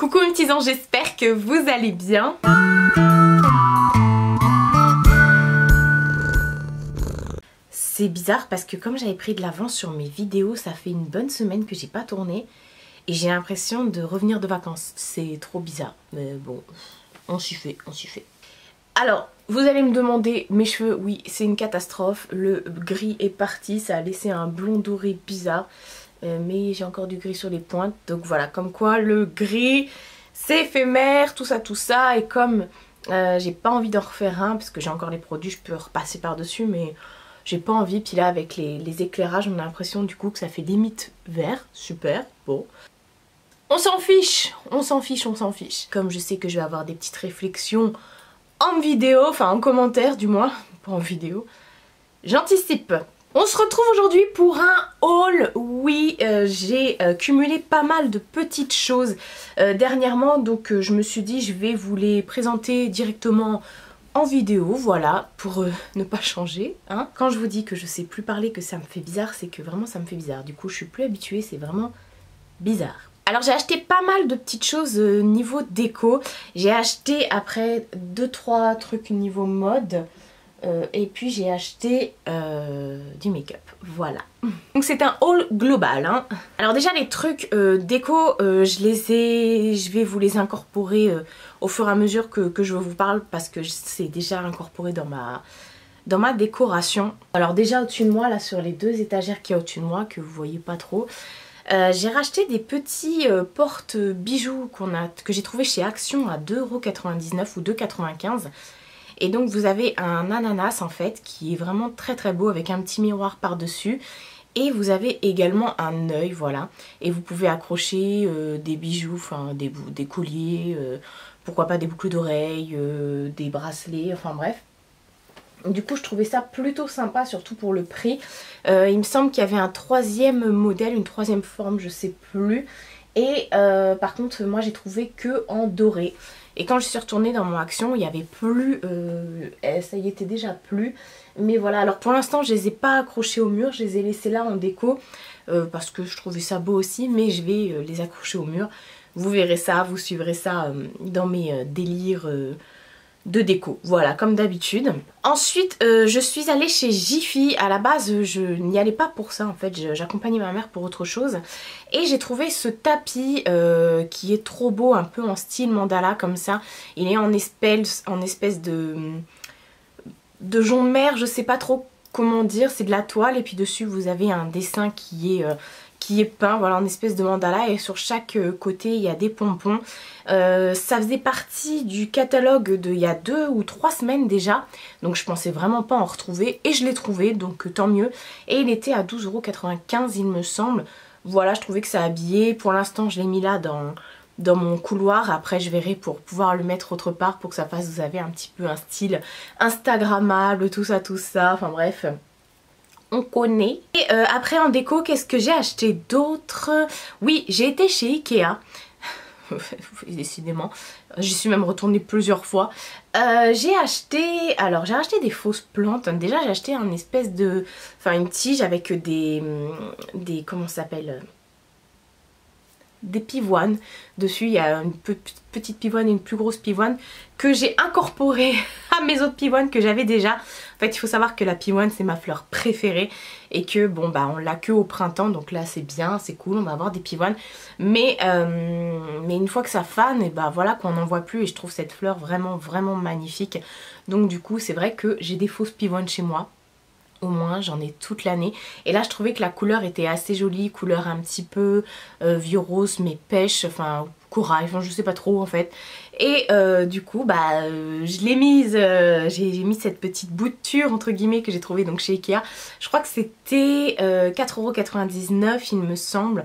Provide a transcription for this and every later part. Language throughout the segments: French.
Coucou mes petits anges, j'espère que vous allez bien. C'est bizarre parce que comme j'avais pris de l'avance sur mes vidéos, ça fait une bonne semaine que j'ai pas tourné et j'ai l'impression de revenir de vacances. C'est trop bizarre, mais bon, on s'y fait, on s'y fait. Alors, vous allez me demander, mes cheveux, oui, c'est une catastrophe. Le gris est parti, ça a laissé un blond doré bizarre. Mais j'ai encore du gris sur les pointes. Donc voilà, comme quoi le gris, c'est éphémère, tout ça. Et comme j'ai pas envie d'en refaire un, parce que j'ai encore les produits, je peux repasser par-dessus, mais j'ai pas envie. Puis là, avec les éclairages, on a l'impression du coup que ça fait limite vert. Super, bon. On s'en fiche, on s'en fiche, on s'en fiche. Comme je sais que je vais avoir des petites réflexions en vidéo, enfin en commentaire du moins, pas en vidéo, j'anticipe. On se retrouve aujourd'hui pour un haul. Oui, j'ai cumulé pas mal de petites choses dernièrement, donc je me suis dit je vais vous les présenter directement en vidéo, voilà, pour ne pas changer. Hein. Quand je vous dis que je sais plus parler, que ça me fait bizarre, c'est que vraiment ça me fait bizarre. Du coup je suis plus habituée, c'est vraiment bizarre. Alors j'ai acheté pas mal de petites choses niveau déco. J'ai acheté après 2-3 trucs niveau mode. Et puis j'ai acheté du make-up, voilà. Donc c'est un haul global, hein. Alors déjà les trucs déco, je vais vous les incorporer au fur et à mesure que je vous parle, parce que c'est déjà incorporé dans ma décoration. Alors déjà au-dessus de moi, là sur les 2 étagères qu'il y a au-dessus de moi, que vous voyez pas trop, j'ai racheté des petits porte-bijoux que j'ai trouvé chez Action à 2,99 € ou 2,95 €. Et donc vous avez un ananas en fait qui est vraiment très très beau avec un petit miroir par dessus. Et vous avez également un œil, voilà. Et vous pouvez accrocher des bijoux, enfin des colliers, pourquoi pas des boucles d'oreilles, des bracelets, enfin bref. Du coup je trouvais ça plutôt sympa, surtout pour le prix. Il me semble qu'il y avait un 3e modèle, une 3e forme, je sais plus. Et par contre moi j'ai trouvé que en doré. Et quand je suis retournée dans mon Action, il n'y avait plus, ça y était déjà plus. Mais voilà, alors pour l'instant je les ai pas accrochés au mur, je les ai laissés là en déco. Parce que je trouvais ça beau aussi, mais je vais les accrocher au mur. Vous verrez ça, vous suivrez ça dans mes délires de déco, voilà, comme d'habitude. Ensuite je suis allée chez Jiffy. À la base je n'y allais pas pour ça en fait, j'accompagnais ma mère pour autre chose. Et j'ai trouvé ce tapis qui est trop beau, un peu en style mandala comme ça. Il est en espèce de jonc de mer, je sais pas trop comment dire, c'est de la toile. Et puis dessus vous avez un dessin qui est peint, voilà, en espèce de mandala, et sur chaque côté il y a des pompons. Ça faisait partie du catalogue d'il y a 2 ou 3 semaines déjà, donc je pensais vraiment pas en retrouver, et je l'ai trouvé, donc tant mieux. Et il était à 12,95 € il me semble. Voilà, je trouvais que ça habillait. Pour l'instant je l'ai mis là dans mon couloir. Après je verrai pour pouvoir le mettre autre part pour que ça fasse, vous savez, un petit peu un style instagrammable, tout ça, enfin bref. On connaît. Et après en déco, qu'est-ce que j'ai acheté d'autre? Oui, j'ai été chez Ikea. Décidément, j'y suis même retournée plusieurs fois. J'ai acheté des fausses plantes. Déjà j'ai acheté un espèce de, enfin une tige avec des comment ça s'appelle, des pivoines dessus. Il y a une petite pivoine et une plus grosse pivoine que j'ai incorporée à mes autres pivoines que j'avais déjà. En fait il faut savoir que la pivoine c'est ma fleur préférée et que bon bah on l'a que au printemps, donc là c'est bien, c'est cool, on va avoir des pivoines. Mais une fois que ça fane, et bah voilà qu'on n'en voit plus, et je trouve cette fleur vraiment vraiment magnifique. Donc du coup c'est vrai que j'ai des fausses pivoines chez moi. Au moins j'en ai toute l'année, et là je trouvais que la couleur était assez jolie, couleur un petit peu vieux rose mais pêche, enfin corail, enfin je sais pas trop en fait. Et du coup bah je l'ai mise, j'ai mis cette petite bouture entre guillemets que j'ai trouvée donc chez Ikea. Je crois que c'était 4,99 € il me semble,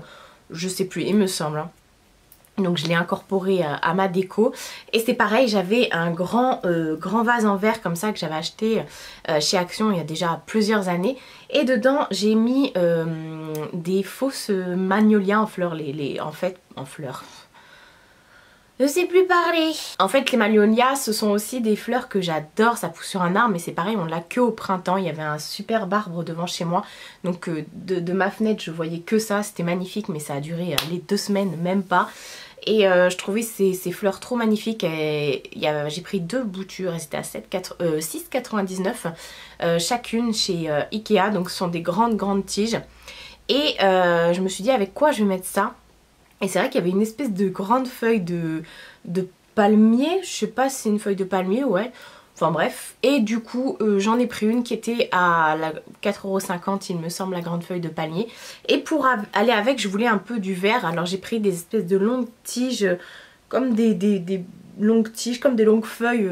je sais plus, il me semble hein. Donc je l'ai incorporé à ma déco. Et c'est pareil, j'avais un grand vase en verre comme ça que j'avais acheté chez Action il y a déjà plusieurs années. Et dedans j'ai mis des fausses magnolias en fleurs, en fleurs. Je sais plus parler. En fait les magnolias ce sont aussi des fleurs que j'adore, ça pousse sur un arbre, mais c'est pareil, on l'a que au printemps. Il y avait un superbe arbre devant chez moi, donc de ma fenêtre je voyais que ça, c'était magnifique, mais ça a duré les 2 semaines, même pas. Et je trouvais ces fleurs trop magnifiques. J'ai pris 2 boutures et c'était à 6,99 chacune chez Ikea. Donc ce sont des grandes tiges. Et je me suis dit avec quoi je vais mettre ça. Et c'est vrai qu'il y avait une espèce de grande feuille de palmier. Je sais pas si c'est une feuille de palmier, ouais. Enfin bref, et du coup j'en ai pris une qui était à 4,50 € il me semble, la grande feuille de palmier. Et pour aller avec je voulais un peu du vert, alors j'ai pris des espèces de longues tiges, comme des longues tiges, comme des longues feuilles,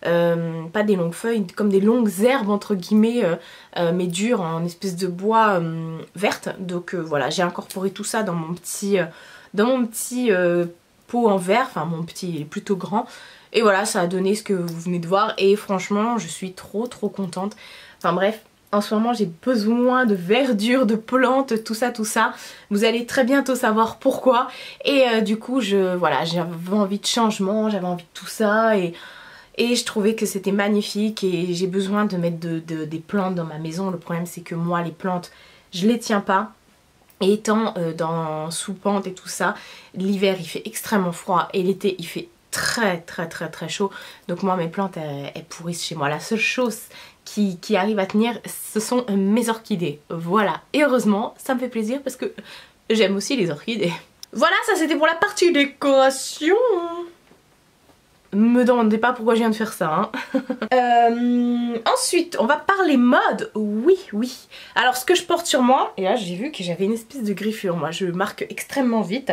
pas des longues feuilles, comme des longues herbes entre guillemets, mais dures en espèce de bois verte. Donc voilà, j'ai incorporé tout ça dans mon petit pot en verre, enfin mon petit il est plutôt grand. Et voilà, ça a donné ce que vous venez de voir et franchement je suis trop contente. Enfin bref, en ce moment j'ai besoin de verdure, de plantes, tout ça. Vous allez très bientôt savoir pourquoi. Et du coup voilà, j'avais envie de changement, j'avais envie de tout ça et je trouvais que c'était magnifique et j'ai besoin de mettre des plantes dans ma maison. Le problème c'est que moi les plantes je les tiens pas. Et étant sous pente et tout ça, l'hiver il fait extrêmement froid et l'été il fait très chaud. Donc moi mes plantes elles pourrissent chez moi. La seule chose qui arrive à tenir ce sont mes orchidées. Voilà, et heureusement ça me fait plaisir parce que j'aime aussi les orchidées. Voilà, ça c'était pour la partie décoration. Me demandez pas pourquoi je viens de faire ça hein. Ensuite on va parler mode. Oui. Alors ce que je porte sur moi, et là j'ai vu que j'avais une espèce de griffure. Moi je marque extrêmement vite.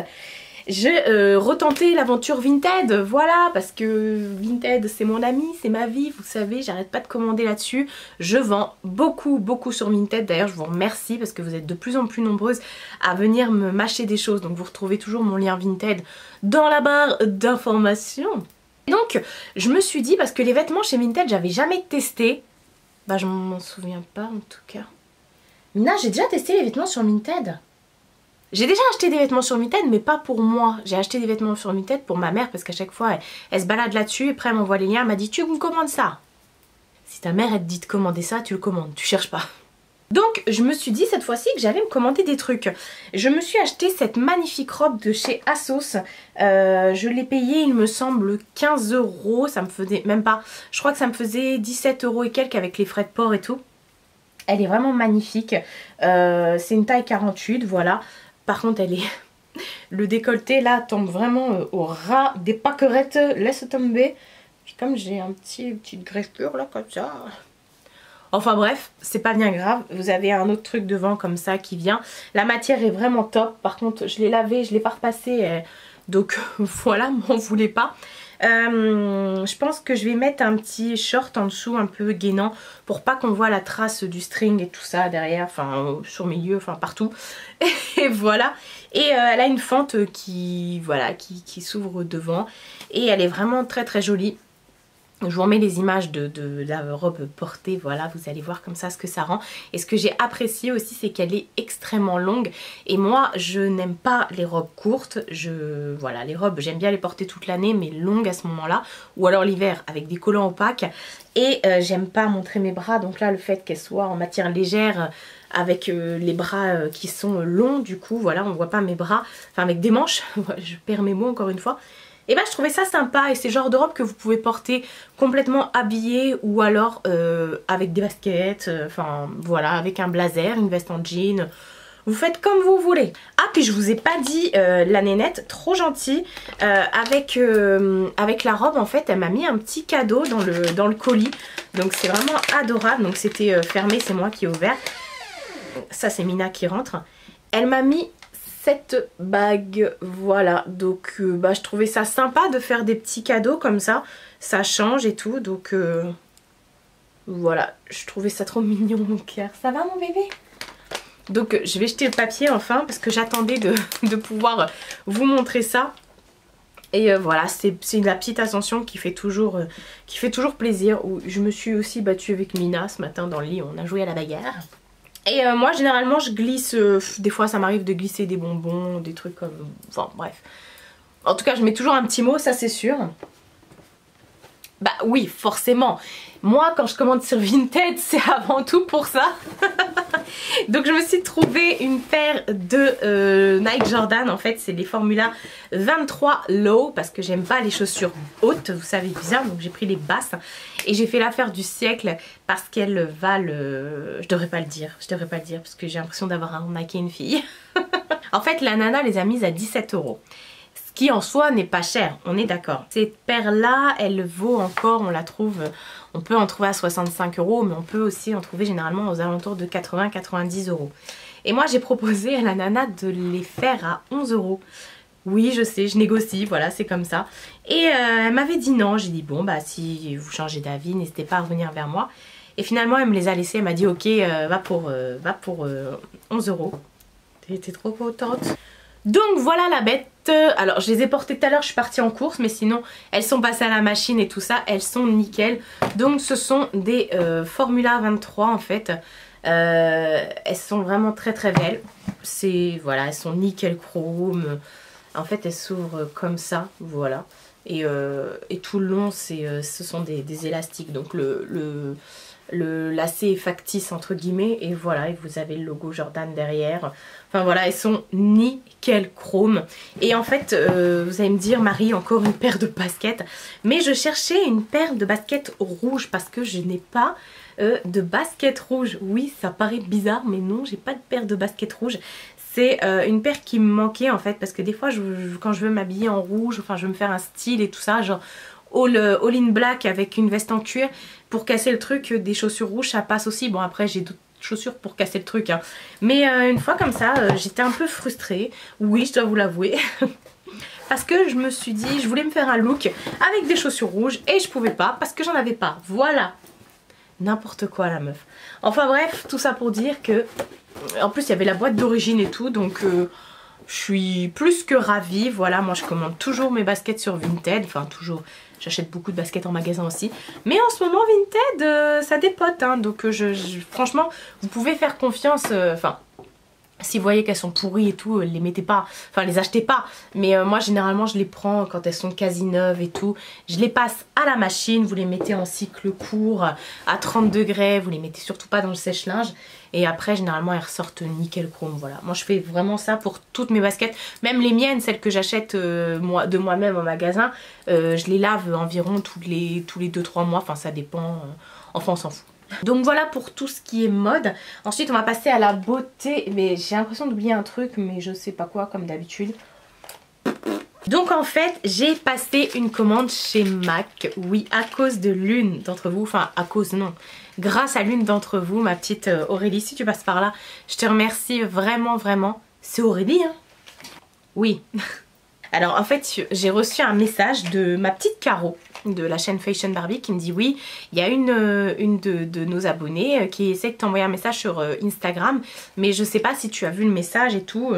J'ai retenté l'aventure Vinted, voilà, parce que Vinted c'est mon ami, c'est ma vie, vous savez, j'arrête pas de commander là-dessus. Je vends beaucoup sur Vinted, d'ailleurs je vous remercie parce que vous êtes de plus en plus nombreuses à venir m'acheter des choses. Donc vous retrouvez toujours mon lien Vinted dans la barre d'informations. Donc je me suis dit, parce que les vêtements chez Vinted j'avais jamais testé, bah je m'en souviens pas en tout cas. Mina, j'ai déjà testé les vêtements sur Vinted. J'ai déjà acheté des vêtements sur Vinted mais pas pour moi. J'ai acheté des vêtements sur Vinted pour ma mère parce qu'à chaque fois elle se balade là-dessus et après elle m'envoie les liens, elle m'a dit tu me commandes ça. Si ta mère elle te dit de commander ça, tu le commandes, tu cherches pas. Donc je me suis dit cette fois-ci que j'allais me commander des trucs. Je me suis acheté cette magnifique robe de chez ASOS. Je l'ai payée il me semble 15 €. Ça me faisait même pas, je crois que ça me faisait 17 € et quelques avec les frais de port et tout. Elle est vraiment magnifique. C'est une taille 48, voilà. Par contre elle est... Le décolleté là tombe vraiment au ras des pâquerettes. Laisse tomber. Puis comme j'ai une petite griffure là comme ça... Enfin bref, c'est pas bien grave. Vous avez un autre truc devant comme ça qui vient. La matière est vraiment top. Par contre je l'ai lavé, je l'ai pas repassé. Donc voilà, m'en voulez pas. Je pense que je vais mettre un petit short en dessous un peu gainant pour pas qu'on voit la trace du string et tout ça derrière, enfin sur mes yeux, enfin partout. Et voilà. Et elle a une fente qui s'ouvre devant et elle est vraiment très jolie. Je vous remets les images de la robe portée, voilà, vous allez voir comme ça ce que ça rend. Et ce que j'ai apprécié aussi, c'est qu'elle est extrêmement longue. Et moi, je n'aime pas les robes courtes. Voilà, les robes, j'aime bien les porter toute l'année, mais longues à ce moment-là. Ou alors l'hiver, avec des collants opaques. Et j'aime pas montrer mes bras, donc là, le fait qu'elle soit en matière légère, avec les bras qui sont longs, du coup, voilà, on voit pas mes bras. Enfin, avec des manches, je perds mes mots encore une fois. Et bah je trouvais ça sympa et c'est le genre de robe que vous pouvez porter complètement habillée ou alors avec des baskets, enfin voilà, avec un blazer, une veste en jean. Vous faites comme vous voulez. Ah puis je vous ai pas dit, la nénette, trop gentille, avec la robe en fait elle m'a mis un petit cadeau dans le colis. Donc c'est vraiment adorable, donc c'était fermé, c'est moi qui ai ouvert. Ça c'est Mina qui rentre. Elle m'a mis cette bague, voilà, donc je trouvais ça sympa de faire des petits cadeaux comme ça, ça change et tout, donc voilà, je trouvais ça trop mignon mon cœur. Ça va mon bébé? Donc je vais jeter le papier enfin parce que j'attendais de pouvoir vous montrer ça. Et voilà, c'est la petite attention qui fait toujours plaisir. Je me suis aussi battue avec Mina ce matin dans le lit, on a joué à la bagarre. Et moi généralement je glisse, des fois ça m'arrive de glisser des bonbons, des trucs comme... Enfin bref. En tout cas je mets toujours un petit mot, ça c'est sûr. Bah oui, forcément. Moi, quand je commande sur Vinted, c'est avant tout pour ça. Donc je me suis trouvé une paire de Nike Jordan. En fait, c'est les Formula 23 Low parce que j'aime pas les chaussures hautes, vous savez bien. Donc j'ai pris les basses et j'ai fait l'affaire du siècle parce qu'elles valent... Je devrais pas le dire parce que j'ai l'impression d'avoir arnaqué une fille. En fait, la nana les a mises à 17 €. Qui en soi n'est pas cher, on est d'accord. Cette paire là, elle vaut encore, on peut en trouver à 65 €, mais on peut aussi en trouver généralement aux alentours de 80-90 €. Et moi j'ai proposé à la nana de les faire à 11 €. Oui, je sais, je négocie, voilà, c'est comme ça. Et elle m'avait dit non, j'ai dit bon bah si vous changez d'avis, n'hésitez pas à revenir vers moi. Et finalement elle me les a laissées, elle m'a dit ok, va pour 11 €. J'étais trop contente. Donc voilà la bête. Alors je les ai portées tout à l'heure, je suis partie en course, mais sinon elles sont passées à la machine et tout ça, elles sont nickel. Donc ce sont des Formula 23 en fait. Elles sont vraiment très très belles. Voilà, elles sont nickel chrome. En fait elles s'ouvrent comme ça, voilà. Et tout le long ce sont des élastiques. Donc le lacet est factice entre guillemets et voilà, et vous avez le logo Jordan derrière. Enfin voilà, elles sont nickel chrome. Et en fait vous allez me dire Marie, encore une paire de baskets. Mais je cherchais une paire de baskets rouges parce que je n'ai pas de baskets rouges. Oui, ça paraît bizarre mais non, j'ai pas de paire de baskets rouges. C'est une paire qui me manquait en fait parce que des fois quand je veux m'habiller en rouge, enfin je veux me faire un style et tout ça, genre all in black avec une veste en cuir, pour casser le truc, des chaussures rouges ça passe aussi. Bon après j'ai d'autres chaussures pour casser le truc hein. Mais une fois comme ça j'étais un peu frustrée, oui je dois vous l'avouer. Parce que je me suis dit, je voulais me faire un look avec des chaussures rouges et je pouvais pas parce que j'en avais pas, voilà. N'importe quoi la meuf. Enfin bref, tout ça pour dire que en plus il y avait la boîte d'origine et tout, donc je suis plus que ravie. Voilà, moi je commande toujours mes baskets sur Vinted, enfin toujours, j'achète beaucoup de baskets en magasin aussi. Mais en ce moment Vinted ça dépote hein, donc franchement vous pouvez faire confiance, enfin... Si vous voyez qu'elles sont pourries et tout, les mettez pas, enfin les achetez pas. Mais moi généralement je les prends quand elles sont quasi neuves et tout. Je les passe à la machine, vous les mettez en cycle court à 30 degrés. Vous les mettez surtout pas dans le sèche-linge. Et après généralement elles ressortent nickel chrome, voilà. Moi je fais vraiment ça pour toutes mes baskets. Même les miennes, celles que j'achète de moi-même en magasin. Je les lave environ tous les 2-3 mois, enfin ça dépend, enfin on s'en fout. Donc voilà pour tout ce qui est mode. Ensuite on va passer à la beauté. Mais j'ai l'impression d'oublier un truc, mais je sais pas quoi comme d'habitude. Donc en fait j'ai passé une commande chez MAC. Oui, à cause de l'une d'entre vous. Enfin à cause non, grâce à l'une d'entre vous, ma petite Aurélie. Si tu passes par là, je te remercie vraiment vraiment. C'est Aurélie hein? Oui. Alors en fait j'ai reçu un message de ma petite Caro de la chaîne Fashion Barbie qui me dit oui, il y a une de nos abonnés qui essaie de t'envoyer un message sur Instagram, mais je sais pas si tu as vu le message et tout.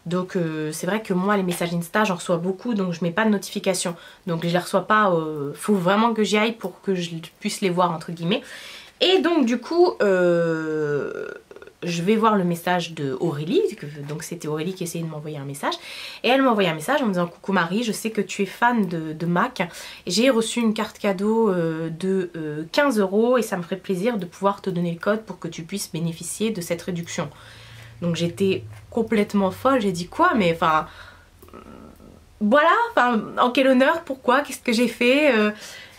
Donc c'est vrai que moi les messages Insta j'en reçois beaucoup, donc je mets pas de notification, donc je les reçois pas, faut vraiment que j'y aille pour que je puisse les voir entre guillemets. Et donc du coup je vais voir le message de Aurélie, donc c'était Aurélie qui essayait de m'envoyer un message. Et elle m'a envoyé un message en me disant coucou Marie, je sais que tu es fan de MAC. J'ai reçu une carte cadeau de 15 € et ça me ferait plaisir de pouvoir te donner le code pour que tu puisses bénéficier de cette réduction. Donc j'étais complètement folle, j'ai dit quoi, mais enfin... Voilà, enfin en quel honneur, pourquoi, qu'est-ce que j'ai fait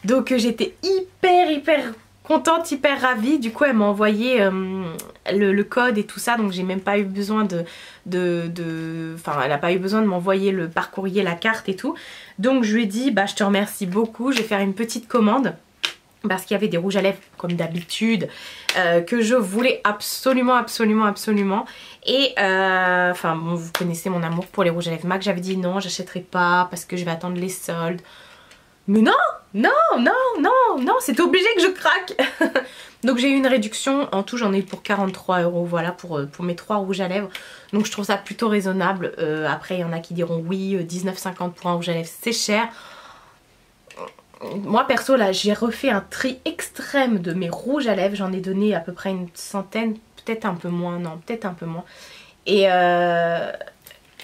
donc j'étais hyper contente, hyper ravie. Du coup elle m'a envoyé le code et tout ça, donc j'ai même pas eu besoin enfin elle a pas eu besoin de m'envoyer par courrier la carte et tout. Donc je lui ai dit bah je te remercie beaucoup, je vais faire une petite commande parce qu'il y avait des rouges à lèvres comme d'habitude que je voulais absolument. Et enfin bon, vous connaissez mon amour pour les rouges à lèvres MAC. J'avais dit non, j'achèterai pas parce que je vais attendre les soldes. Mais non, c'est obligé que je craque. Donc j'ai eu une réduction, en tout j'en ai eu pour 43 €, voilà, pour mes 3 rouges à lèvres. Donc je trouve ça plutôt raisonnable. Après il y en a qui diront oui, 19,50 pour un rouge à lèvres c'est cher. Moi perso là j'ai refait un tri extrême de mes rouges à lèvres, j'en ai donné à peu près une centaine, peut-être un peu moins, non peut-être un peu moins. Et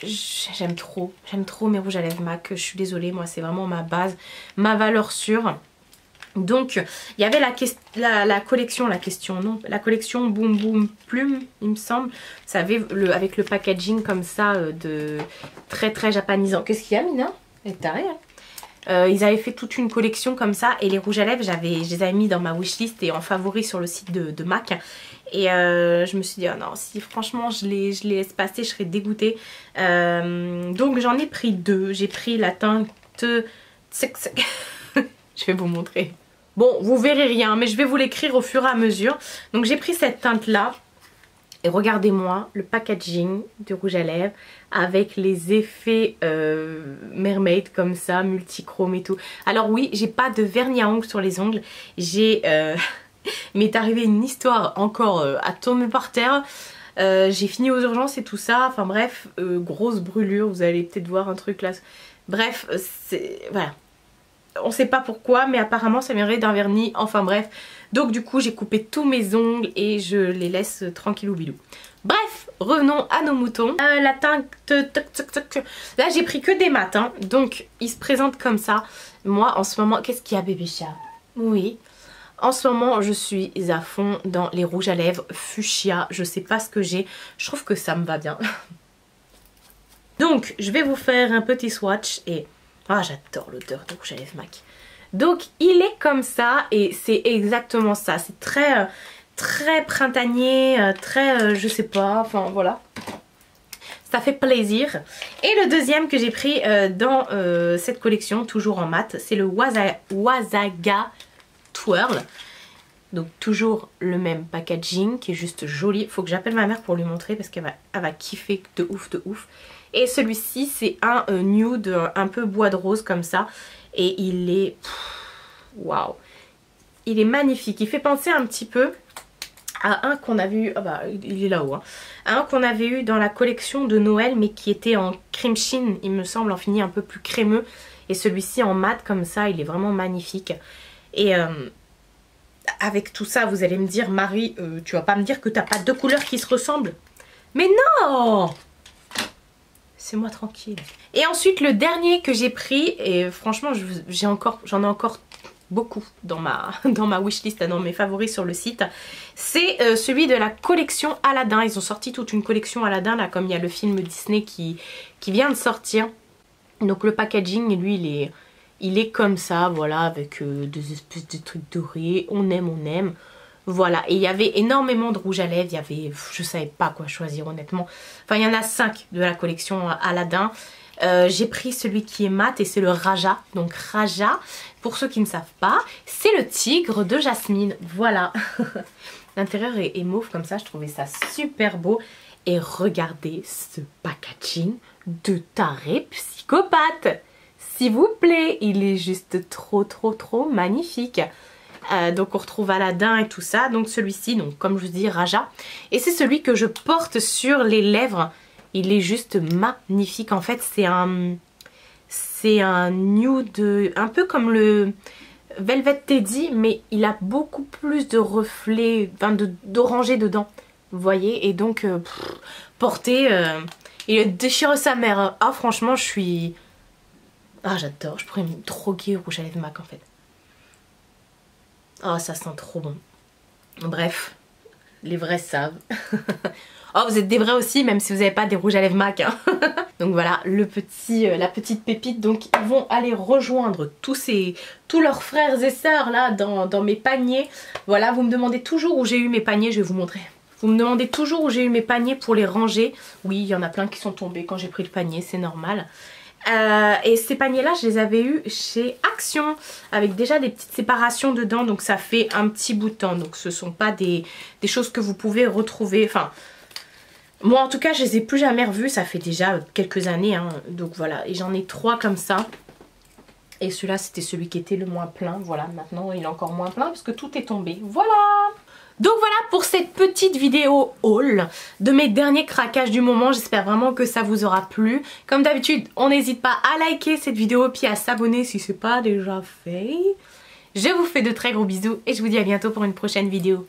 j'aime trop mes rouges à lèvres MAC. Je suis désolée, moi c'est vraiment ma base, ma valeur sûre. Donc il y avait la collection, la collection Boom Boom Plume, il me semble. Vous savez, avec le packaging comme ça, de très japonisant. Qu'est-ce qu'il y a, Mina? Elle est tarée, hein. Ils avaient fait toute une collection comme ça, et les rouges à lèvres, je les avais mis dans ma wishlist et en favori sur le site de MAC. Et je me suis dit, oh non, si franchement je les laisse passer, je serais dégoûtée. Donc j'en ai pris deux. J'ai pris la teinte... Je vais vous montrer. Bon, vous verrez rien, mais je vais vous l'écrire au fur et à mesure. Donc j'ai pris cette teinte-là. Et regardez-moi le packaging du rouge à lèvres avec les effets mermaid comme ça, multichrome et tout. Alors oui, j'ai pas de vernis à ongles sur les ongles. J'ai... m'est arrivé une histoire encore à tomber par terre. J'ai fini aux urgences et tout ça. Enfin bref, grosse brûlure. Vous allez peut-être voir un truc là. Bref, c'est... Voilà. On sait pas pourquoi, mais apparemment ça viendrait d'un vernis. Enfin bref. Donc du coup, j'ai coupé tous mes ongles et je les laisse tranquillou bilou. Bref, revenons à nos moutons. La teinte... Là, j'ai pris que des mats. Hein. Donc, ils se présentent comme ça. Moi, en ce moment... Qu'est-ce qu'il y a, bébé chat? Oui. En ce moment, je suis à fond dans les rouges à lèvres fuchsia. Je sais pas ce que j'ai. Je trouve que ça me va bien. Donc, je vais vous faire un petit swatch. Et ah, j'adore l'odeur de rouge à lèvres MAC. Donc, il est comme ça. Et c'est exactement ça. C'est très printanier. Très, je sais pas. Enfin, voilà. Ça fait plaisir. Et le deuxième que j'ai pris dans cette collection, toujours en mat, c'est le Wasaga Twirl. Donc toujours le même packaging qui est juste joli. Faut que j'appelle ma mère pour lui montrer parce qu'elle va kiffer de ouf de ouf. Et celui-ci c'est un nude un peu bois de rose comme ça. Et il est... Waouh. Il est magnifique. Il fait penser un petit peu à un qu'on avait eu... Ah bah il est là-haut. Hein. À un qu'on avait eu dans la collection de Noël mais qui était en cream sheen. Il me semble en fini un peu plus crémeux. Et celui-ci en mat comme ça. Il est vraiment magnifique. Et avec tout ça, vous allez me dire, Marie, tu vas pas me dire que t'as pas deux couleurs qui se ressemblent? Mais non! C'est moi tranquille. Et ensuite, le dernier que j'ai pris, et franchement, j'en ai encore beaucoup dans ma wishlist, dans mes favoris sur le site, c'est celui de la collection Aladdin. Ils ont sorti toute une collection Aladdin, là, comme il y a le film Disney qui vient de sortir. Donc le packaging, lui, il est comme ça, voilà, avec des espèces de trucs dorés. On aime. Voilà, et il y avait énormément de rouge à lèvres. Il y avait, je savais pas quoi choisir honnêtement. Enfin, il y en a 5 de la collection Aladdin. J'ai pris celui qui est mat et c'est le Raja. Donc Raja, pour ceux qui ne savent pas, c'est le tigre de Jasmine. Voilà. L'intérieur est mauve comme ça, je trouvais ça super beau. Et regardez ce packaging de taré psychopathe. S'il vous plaît, il est juste trop magnifique. Donc on retrouve Aladdin et tout ça. Donc celui-ci, donc comme je vous dis, Raja. Et c'est celui que je porte sur les lèvres. Il est juste magnifique. En fait, c'est un nude, un peu comme le Velvet Teddy, mais il a beaucoup plus de reflets, enfin d'orangé dedans. Vous voyez? Et donc, porter, il déchire sa mère. Ah, franchement, je suis... Ah, j'adore. Je pourrais me droguer au rouge à lèvres MAC, en fait. Oh, ça sent trop bon. Bref, les vrais savent. Oh, vous êtes des vrais aussi, même si vous n'avez pas des rouges à lèvres MAC. Hein. Donc voilà, la petite pépite. Donc ils vont aller rejoindre tous leurs frères et sœurs là dans mes paniers. Voilà, vous me demandez toujours où j'ai eu mes paniers, je vais vous montrer. Vous me demandez toujours où j'ai eu mes paniers pour les ranger. Oui, il y en a plein qui sont tombés quand j'ai pris le panier, c'est normal. Et ces paniers là je les avais eu chez Action avec déjà des petites séparations dedans, donc ça fait un petit bout de temps, donc ce sont pas des choses que vous pouvez retrouver, enfin moi en tout cas je les ai plus jamais revus, ça fait déjà quelques années hein. Donc voilà, et j'en ai 3 comme ça et celui-là c'était celui qui était le moins plein. Voilà, maintenant il est encore moins plein parce que tout est tombé. Voilà. Donc voilà pour cette petite vidéo haul de mes derniers craquages du moment. J'espère vraiment que ça vous aura plu. Comme d'habitude, on n'hésite pas à liker cette vidéo puis à s'abonner si ce n'est pas déjà fait. Je vous fais de très gros bisous et je vous dis à bientôt pour une prochaine vidéo.